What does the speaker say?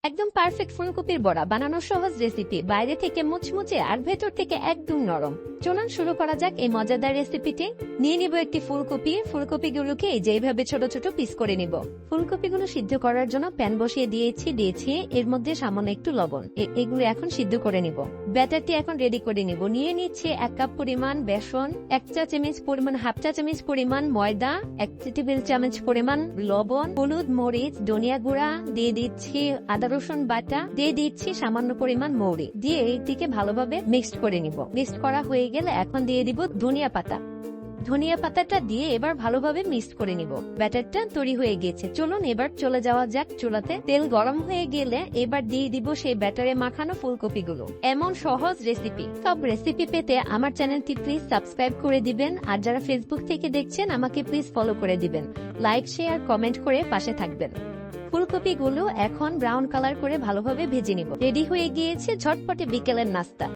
একদম পারফেক্ট ফুলকপির বড়া বানানোর সহজ রেসিপি, বাইরে থেকে মুচমুচে আর ভেতর থেকে একদম নরম। চলুন শুরু করা যাক এই মজাদার রেসিপিটি। নিয়ে নিব একটি ফুলকপি। ফুলকপিগুলোকে যেভাবে ছোট ছোট পিস করে নিব। ফুলকপিগুলো সিদ্ধ করার জন্য প্যান বসিয়ে দিয়েছি এর মধ্যে সামান্য একটু লবণ। এগুলো এখন সিদ্ধ করে নিব। ব্যাটারটি এখন রেডি করে নিব। নিয়ে নিচ্ছে 1 কাপ পরিমাণ বেসন, 1 চা চামচ পরিমাণ, হাফ চা চামচ পরিমাণ ময়দা, 1 টেবিল চামচ পরিমাণ লবণ, হলুদ, মরিচ, ধনিয়া গুঁড়া, দিয়ে দিচ্ছি আদা রসুন বাটা, দিয়ে দিচ্ছি সামান্য পরিমাণ মৌরি, দিয়ে এইটিকে ভালোভাবে মিক্সড করে নিব। মিক্সড করা হয়ে গেলে এখন দিয়ে দিব ধনিয়া পাতা। ধনিয়া পাতাটা দিয়ে এবার ভালোভাবে মিক্সড করে নিব। ব্যাটারটা তৈরি হয়ে গেছে। চলুন এবার চলে যাওয়া যাক চুলাতে। তেল গরম হয়ে গেলে এবার দিয়ে দিব সেই ব্যাটারে মাখানো ফুলকপিগুলো। এমন সহজ রেসিপি। সব রেসিপি পেতে আমার চ্যানেলটি প্লিজ সাবস্ক্রাইব করে দিবেন, আর যারা ফেসবুক থেকে দেখছেন আমাকে প্লিজ ফলো করে দিবেন। লাইক, শেয়ার, কমেন্ট করে পাশে থাকবেন। ফুলকপিগুলো এখন ব্রাউন কালার করে ভালোভাবে ভেজে নিব। রেডি হয়ে গিয়েছে ঝটপটে বিকেলের নাস্তা।